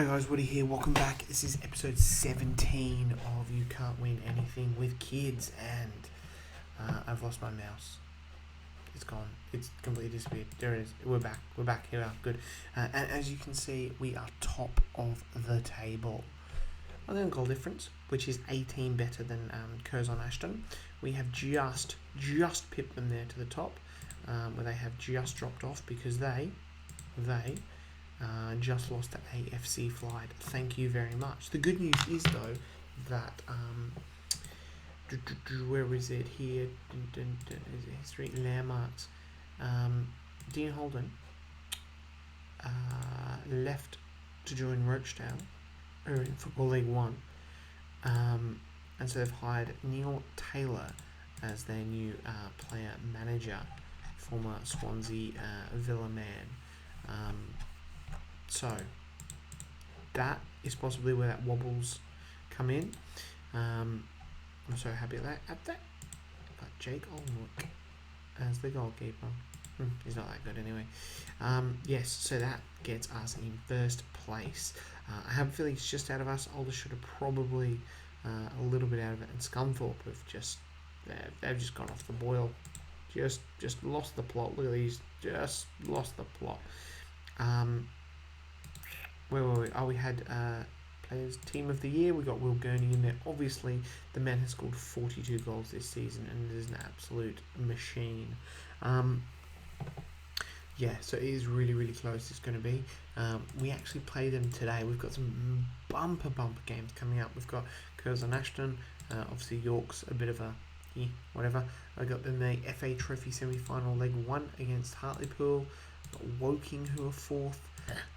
Hi guys, Woody here. Welcome back. This is episode 17 of You Can't Win Anything with Kids, and I've lost my mouse. It's gone. It's completely disappeared. There it is. We're back. Here we are. Good. And as you can see, we are top of the table. On the goal difference, which is 18 better than Curzon Ashton. We have just pipped them there to the top, where they have just dropped off because they just lost to AFC Flight. Thank you very much. The good news is though that where is it here? Is it history landmarks? Dean Holden left to join Rochdale in Football League One, and so they've hired Neil Taylor as their new player manager, former Swansea Villa man. So that is possibly where that wobbles come in. I'm so happy at that. But Jake Olmwood as the goalkeeper. He's not that good anyway. Yes, so that gets us in first place. I have a feeling it's just out of us. Aldershot are probably a little bit out of it, and Scunthorpe have they've just gone off the boil. Just lost the plot. Look at these. Just lost the plot. Where were we? Oh, we had Players Team of the Year. We got Will Gurney in there. Obviously, the man has scored 42 goals this season, and it is an absolute machine. Yeah, so it is really, really close. It's going to be. We actually play them today. We've got some bumper games coming up. We've got Curzon Ashton. Obviously, York's a bit of a whatever. I got them the FA Trophy semi-final leg 1 against Hartlepool. Got Woking, who are 4th.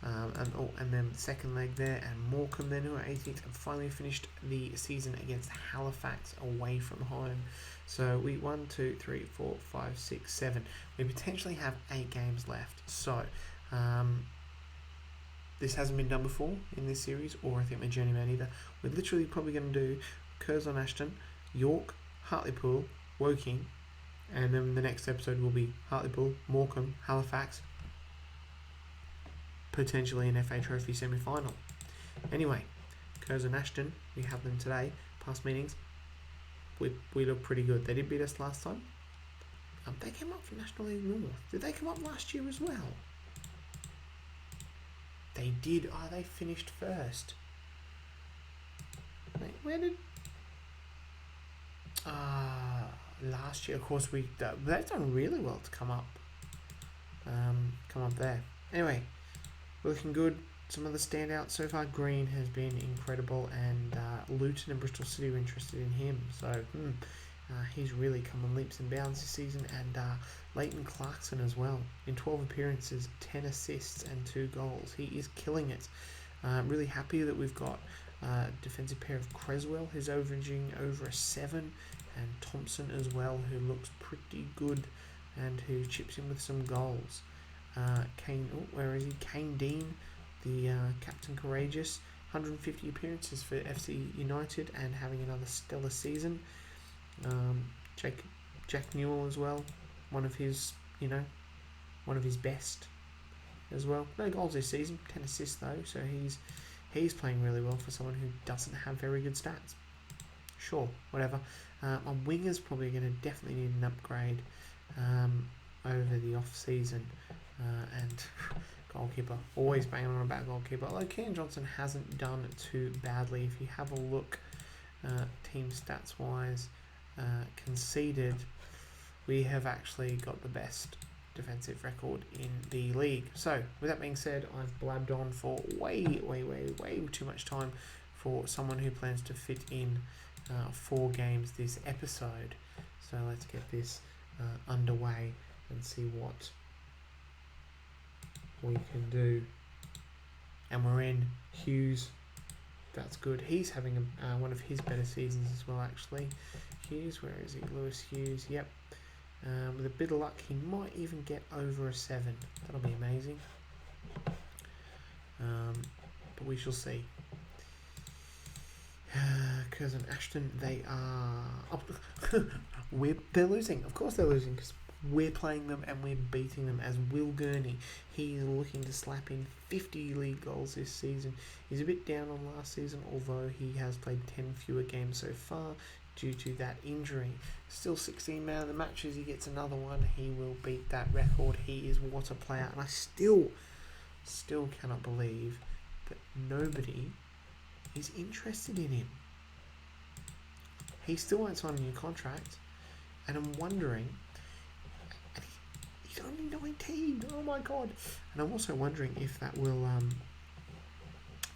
And then the second leg there, and Morecambe then, who are 18th, and finally finished the season against Halifax away from home. So we 1, 2, 3, 4, 5, 6, 7. We potentially have 8 games left. So this hasn't been done before in this series, or I think my journeyman either. We're literally probably going to do Curzon Ashton, York, Hartlepool, Woking, and then the next episode will be Hartlepool, Morecambe, Halifax, potentially an FA Trophy semi-final. Anyway, Curzon Ashton, we have them today. Past meetings, we look pretty good. They did beat us last time. They came up from National League North. Did they come up last year as well? They did. Oh, they finished first. Wait, where did... last year, of course, they've done really well to come up there. Anyway, looking good. Some of the standouts so far. Green has been incredible, and Luton and Bristol City are interested in him. So he's really come on leaps and bounds this season. And Leighton Clarkson as well. In 12 appearances, 10 assists and 2 goals. He is killing it. Really happy that we've got a defensive pair of Creswell, who's averaging over a 7, and Thompson as well, who looks pretty good and who chips in with some goals. Kane Dean, the Captain Courageous, 150 appearances for FC United and having another stellar season. Jack Newell as well, one of his best as well. No goals this season, 10 assists though, so he's playing really well for someone who doesn't have very good stats. Sure, whatever. My winger's probably going to definitely need an upgrade over the off season. And goalkeeper, always banging on about goalkeeper. Although Kean Johnson hasn't done too badly. If you have a look, team stats wise, conceded, we have actually got the best defensive record in the league. So with that being said, I've blabbed on for way too much time for someone who plans to fit in 4 games this episode. So let's get this underway and see what we can do. And we're in Hughes. That's good. He's having one of his better seasons as well, actually. Hughes, where is he? Lewis Hughes. Yep. With a bit of luck, he might even get over a 7. That'll be amazing. But we shall see. Curzon Ashton, they are... they're losing. Of course they're losing, because we're playing them and we're beating them. As Will Gurney, he is looking to slap in 50 league goals this season. He's a bit down on last season, although he has played 10 fewer games so far due to that injury. Still 16 man of the matches, he gets another one, he will beat that record. He is what a player, and I still cannot believe that nobody is interested in him. He still won't sign a new contract, and I'm wondering, he's only 19, oh my god. And I'm also wondering if that will,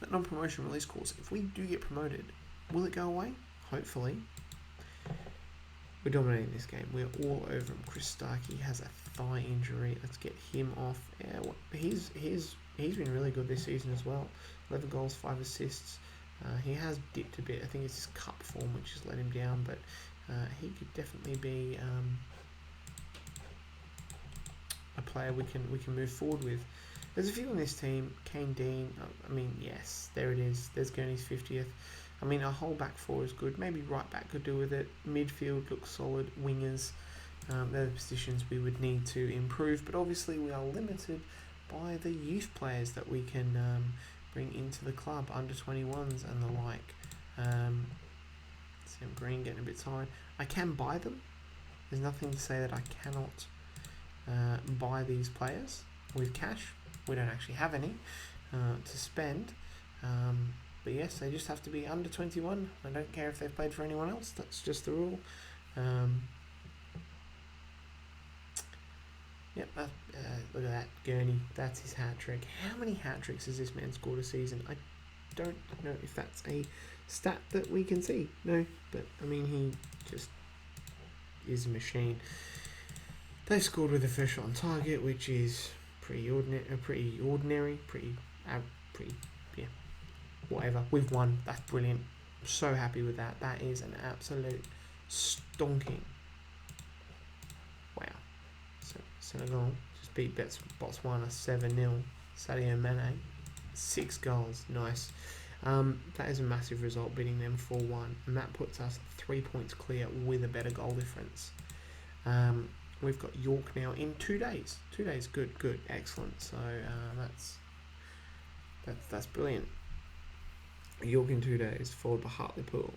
that non-promotion release clause, if we do get promoted, will it go away? Hopefully. We're dominating this game. We're all over him. Chris Starkey has a thigh injury. Let's get him off. Yeah, he's been really good this season as well. 11 goals, 5 assists. He has dipped a bit. I think it's his cup form which has let him down, but he could definitely be a player we can move forward with. There's a few on this team. Kane Dean. I mean, yes, there it is. There's Gurney's 50th. I mean, our whole back four is good. Maybe right back could do with it. Midfield looks solid. Wingers, they're the positions we would need to improve. But obviously, we are limited by the youth players that we can bring into the club, under 21s and the like. Sam Green getting a bit tired. I can buy them. There's nothing to say that I cannot buy these players with cash. We don't actually have any to spend. But yes, they just have to be under 21. I don't care if they've played for anyone else. That's just the rule. Yep, look at that. Gurney, that's his hat-trick. How many hat-tricks has this man scored a season? I don't know if that's a stat that we can see. No, but I mean, he just is a machine. They scored with a first shot on target, which is pretty ordinary, whatever. We've won. That's brilliant. So happy with that. That is an absolute stonking. Wow. So Senegal just beat Botswana 7-0. Sadio Mane, 6 goals. Nice. That is a massive result, beating them 4-1, and that puts us 3 points clear with a better goal difference. We've got York now in 2 days. 2 days, good, excellent. So that's brilliant. York in 2 days, followed by Hartlepool,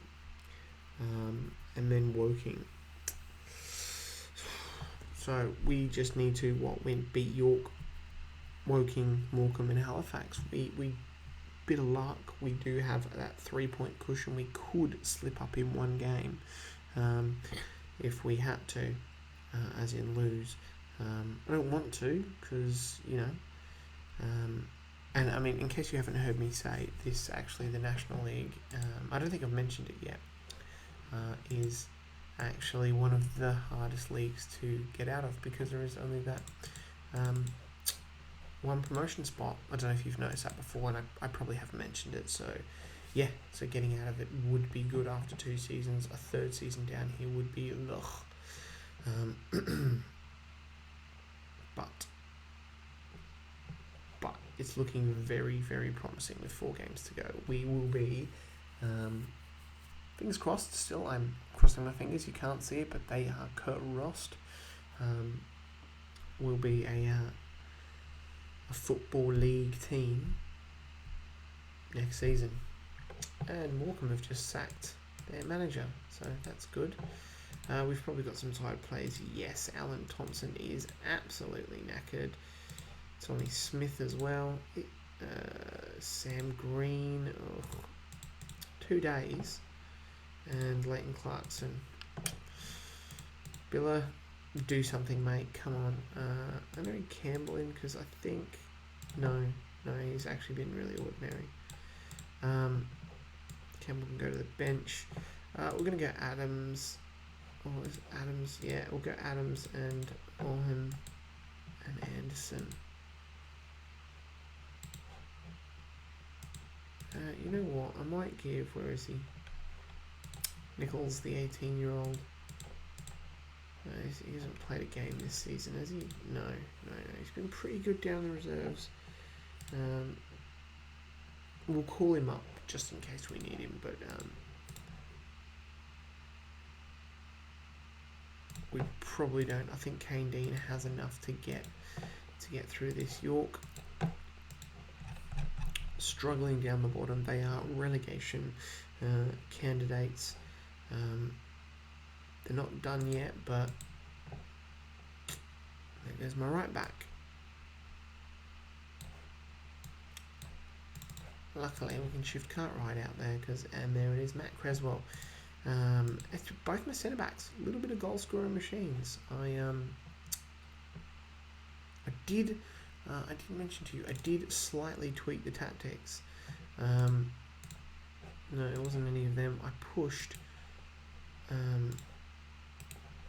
and then Woking. So we just need to beat York, Woking, Morecambe, and Halifax. We bit of luck. We do have that 3-point cushion. We could slip up in one game if we had to, as in lose. I don't want to, because and I mean, in case you haven't heard me say this, actually the National League, I don't think I've mentioned it yet, is actually one of the hardest leagues to get out of, because there is only that one promotion spot. I don't know if you've noticed that before, and I probably haven't mentioned it. So yeah, so getting out of it would be good after 2 seasons. A 3rd season down here would be ugh. But it's looking very, very promising with 4 games to go. We will be, fingers crossed still, I'm crossing my fingers, you can't see it, but they are crossed. Will be a football league team next season. And Morecambe have just sacked their manager, so that's good. We've probably got some tired players. Yes, Alan Thompson is absolutely knackered. Tommy Smith as well. Sam Green. 2 days. And Leighton Clarkson. Billa, do something, mate. Come on. I know Campbell in, because I think... No, he's actually been really ordinary. Campbell can go to the bench. We're going to go Adams. Oh, is it Adams? Yeah, we'll go Adams and Orhan and Anderson. You know what? I might give... Where is he? Nichols, the 18-year-old. He hasn't played a game this season, has he? No. He's been pretty good down the reserves. We'll call him up just in case we need him, but we probably don't. I think Kane Dean has enough to get through this. York struggling down the bottom. They are relegation candidates. They're not done yet, but there goes my right back. Luckily, we can shift Cartwright out there, and there it is, Matt Creswell. Both my centre backs, a little bit of goal scoring machines. I did mention to you, I did slightly tweak the tactics. No, it wasn't any of them. I pushed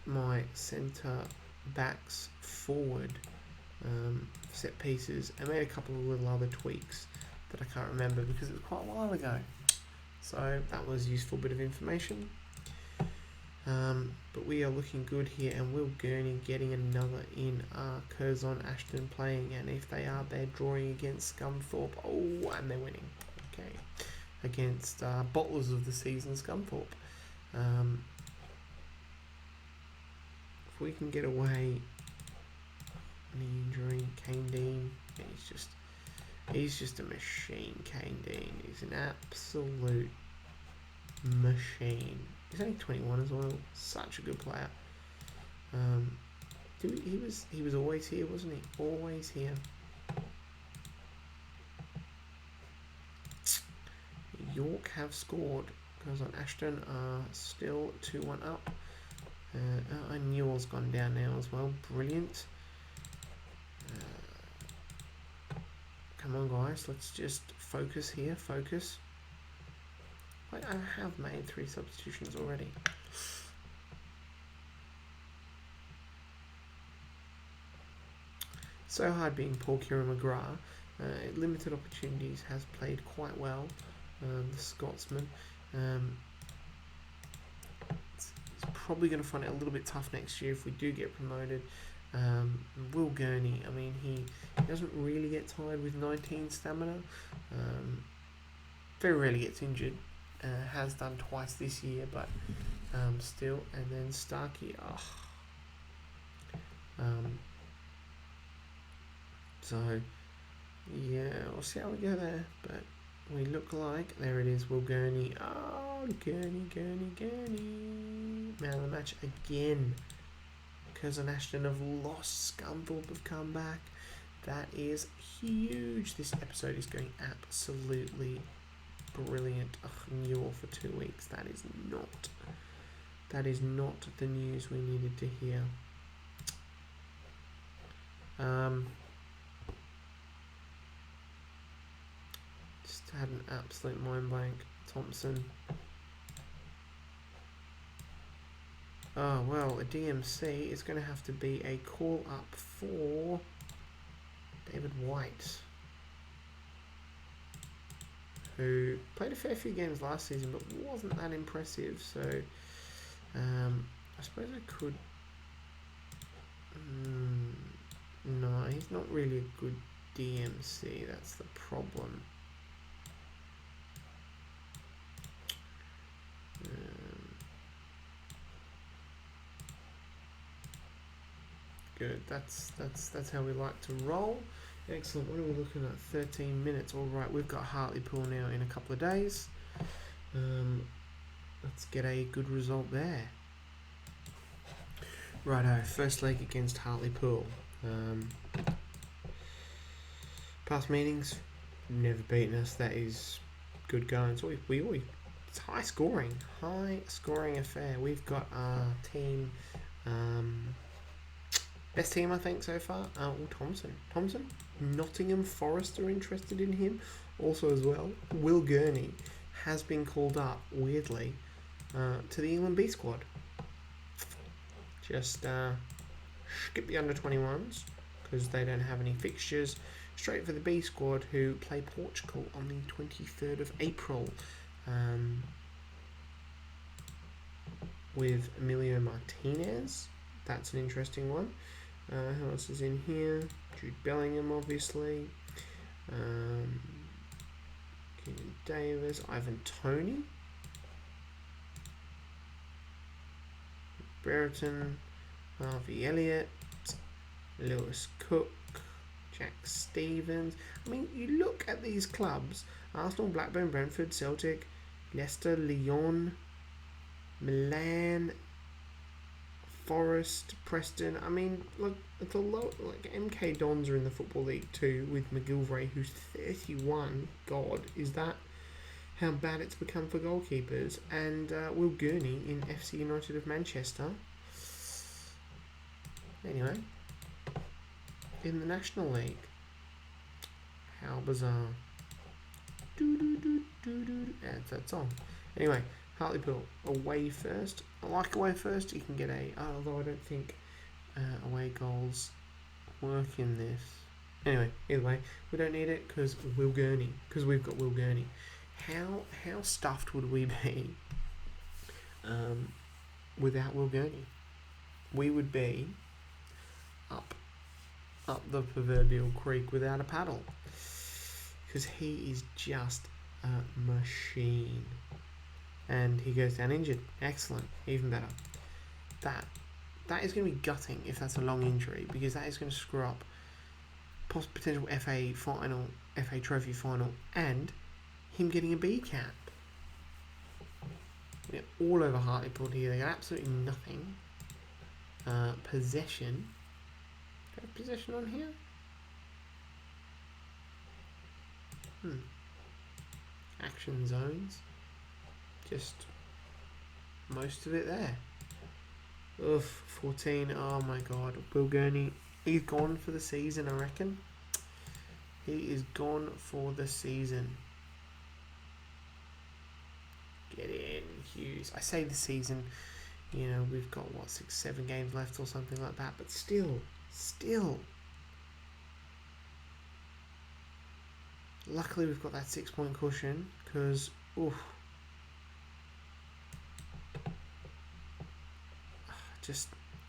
my centre backs forward, set pieces. I made a couple of little other tweaks that I can't remember because it was quite a while ago. So that was a useful bit of information. But we are looking good here, and Will Gurney getting another in. Curzon Ashton playing, and if they are, they're drawing against Scunthorpe. Oh, and they're winning. Okay, against bottlers of the season, Scunthorpe. If we can get away any injury, Kane Dean, he's just a machine. Kane Dean is an absolute machine. He's only 21 as well. Such a good player. He was always here, wasn't he? Always here. York have scored. Curzon Ashton are still 2-1 up. Newell's gone down now as well. Brilliant. Come on, guys. Let's just focus here. Focus. Wait, I have made 3 substitutions already. So hard being Paul Kieran McGrath. Limited opportunities, has played quite well. The Scotsman. It's probably going to find it a little bit tough next year if we do get promoted. Will Gurney, I mean, he doesn't really get tired with 19 stamina. Very rarely gets injured. Has done twice this year, but still. And then Starkey, so yeah, we'll see how we go there. But we look like, there it is, Will Gurney. Oh, Gurney. Man of the match again. Curzon Ashton have lost. Scunthorpe have come back. That is huge. This episode is going absolutely brilliant. Newell for 2 weeks. That is not the news we needed to hear. Just had an absolute mind blank. Thompson. Oh, well, a DMC is going to have to be a call up for David White, who played a fair few games last season but wasn't that impressive. So I suppose I could... no, he's not really a good DMC, that's the problem. Good. That's how we like to roll. Excellent. What are we looking at? 13 minutes. All right. We've got Hartlepool now in a couple of days. Let's get a good result there. Righto. First leg against Hartlepool. Past meetings, never beaten us. That is good going. So we always, it's high scoring affair. We've got our team. Best team, I think, so far. Thompson. Nottingham Forest are interested in him. Also as well, Will Gurney has been called up, weirdly, to the England B squad. Just skip the under-21s, because they don't have any fixtures. Straight for the B squad, who play Portugal on the 23rd of April. With Emilio Martinez. That's an interesting one. Who else is in here? Jude Bellingham, obviously. Keegan Davis. Ivan Toney. Brereton. Harvey Elliott, Lewis Cook, Jack Stevens. I mean, you look at these clubs: Arsenal, Blackburn, Brentford, Celtic, Leicester, Lyon, Milan, Forest, Preston. I mean, look, it's a lot. Like MK Dons are in the Football League too, with McGilvray, who's 31. God, is that how bad it's become for goalkeepers? And Will Gurney in FC United of Manchester. Anyway, in the National League, how bizarre. Yeah, that's on. Anyway, Hartlepool away first. I like away first. You can get although I don't think away goals work in this. Anyway, either way, we don't need it because Will Gurney. Because we've got Will Gurney. How stuffed would we be without Will Gurney? We would be up the proverbial creek without a paddle. Because he is just a machine. And he goes down injured. Excellent. Even better. That is going to be gutting if that's a long injury, because that is going to screw up potential FA final, FA Trophy final, and him getting a B cap. We're all over Hartlepool here. They got absolutely nothing. Possession. Do I have possession on here? Action zones. Just most of it there. Ugh, 14. Oh my god. Will Gurney, he's gone for the season, I reckon. He is gone for the season. Get in, Hughes. I say the season, you know, we've got, 6, 7 games left or something like that, but still. Luckily, we've got that 6-point cushion, because, oof.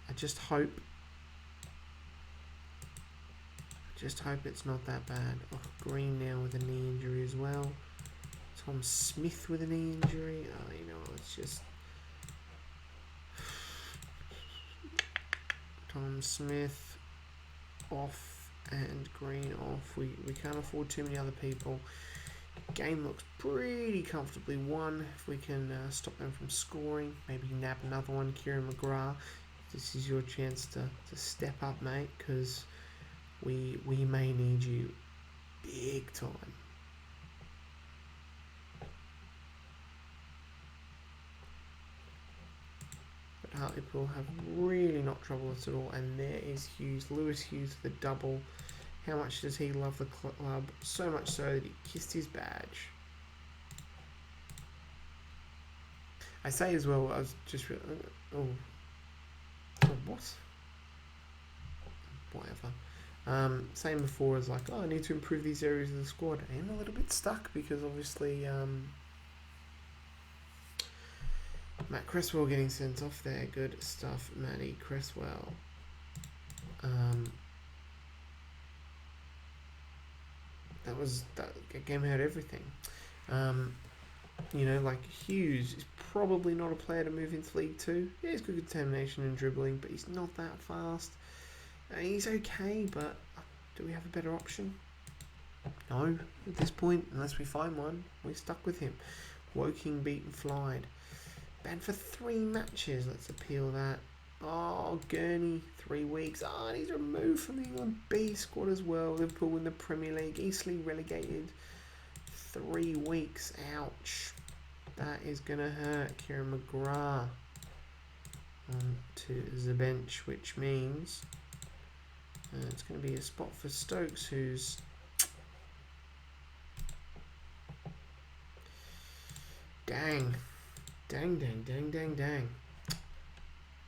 I just hope it's not that bad. Oh, Green now with a knee injury as well. Tom Smith with a knee injury. Oh, you know, it's just Tom Smith off and Green off. We can't afford too many other people. Game looks pretty comfortably won. If we can stop them from scoring, maybe nab another one. Kieran McGrath, this is your chance to step up, mate, because we may need you big time. But Hartlepool have really not troubled us at all, and there is Hughes, Lewis Hughes, the double. How much does he love the club? So much so that he kissed his badge. I say as well, I was just... Oh, what? Whatever. Same before as like, I need to improve these areas of the squad. I am a little bit stuck because obviously Matt Cresswell getting sent off there. Good stuff, Matty Cresswell. That game had everything. You know, like Hughes is probably not a player to move into League 2. Yeah, he's got good determination and dribbling, but he's not that fast. He's okay, but do we have a better option? No, at this point, unless we find one. We're stuck with him. Woking beaten Flied. Banned for 3 matches. Let's appeal that. Oh, Gurney, 3 weeks. Oh, and he's removed from the England B squad as well. Liverpool in the Premier League. Eastleigh relegated. 3 weeks. Ouch. That is going to hurt. Kieran McGrath to the bench, which means it's going to be a spot for Stokes, who's... Dang.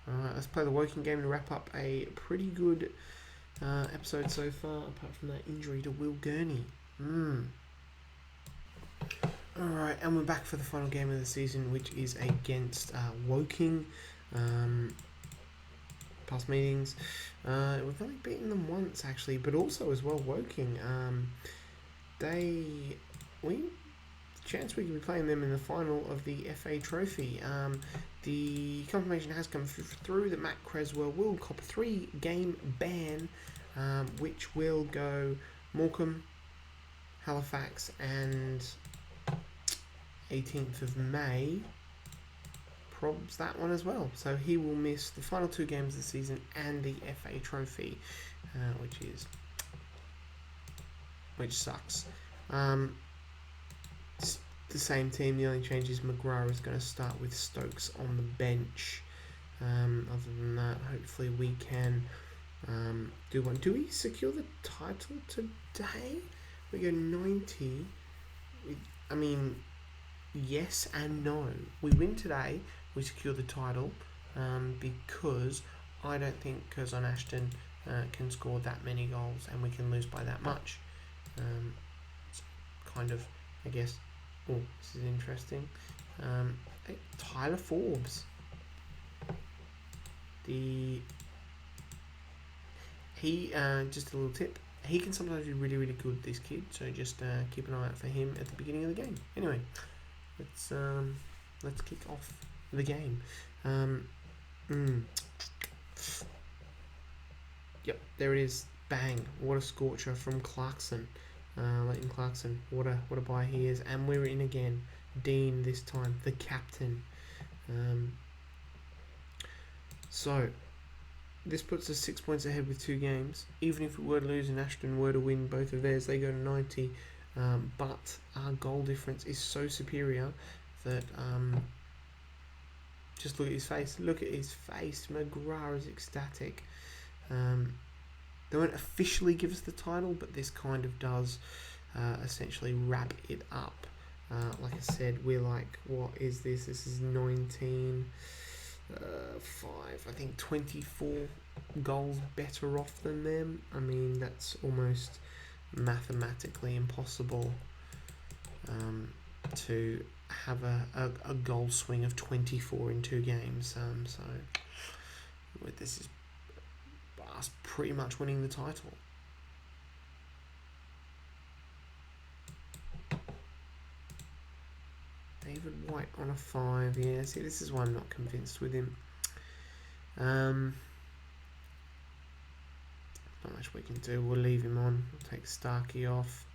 Alright, let's play the Woking game to wrap up a pretty good episode so far, apart from that injury to Will Gurney. Alright, and we're back for the final game of the season, which is against Woking. Past meetings. We've only beaten them once, actually, but also as well Woking. We chance we could be playing them in the final of the FA Trophy. The confirmation has come through that Matt Creswell will cop a 3-game ban, which will go Morecambe, Halifax, and 18th of May. Probs that one as well. So he will miss the final 2 games of the season and the FA Trophy, which sucks. It's the same team. The only change is McGrath is going to start with Stokes on the bench. Other than that, hopefully we can do one. Do we secure the title today? We go 90. I mean, yes and no. We win today, we secure the title, because I don't think Curzon Ashton can score that many goals, and we can lose by that much. It's kind of, I guess. Oh, this is interesting. Tyler Forbes. Just a little tip. He can sometimes be really, really good, this kid. So just keep an eye out for him at the beginning of the game. Anyway, let's kick off the game. Yep, there it is. Bang! What a scorcher from Clarkson. Leighton Clarkson. What a buy he is. And we're in again. Dean this time, the captain. So this puts us 6 points ahead with 2 games. Even if we were to lose and Ashton were to win both of theirs, they go to 90. But our goal difference is so superior that just look at his face. Look at his face. McGrath is ecstatic. They won't officially give us the title, but this kind of does essentially wrap it up. Like I said, we're like, what is this? This is 19. 5. I think 24 goals better off than them. I mean, that's almost mathematically impossible to have a goal swing of 24 in 2 games. So this is us pretty much winning the title. David White on a 5. Yeah, see, this is why I'm not convinced with him. Not much we can do. We'll leave him on. We'll take Starkey off.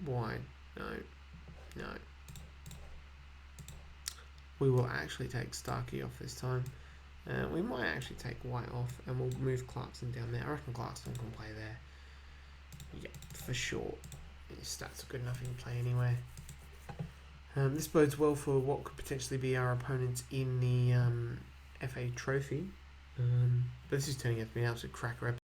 Wide. No. We will actually take Starkey off this time. We might actually take White off, and we'll move Clarkson down there. I reckon Clarkson can play there. Yeah, for sure. His stats are good enough, he can play anywhere. This bodes well for what could potentially be our opponents in the FA Trophy. But this is turning out to be an absolute cracker episode.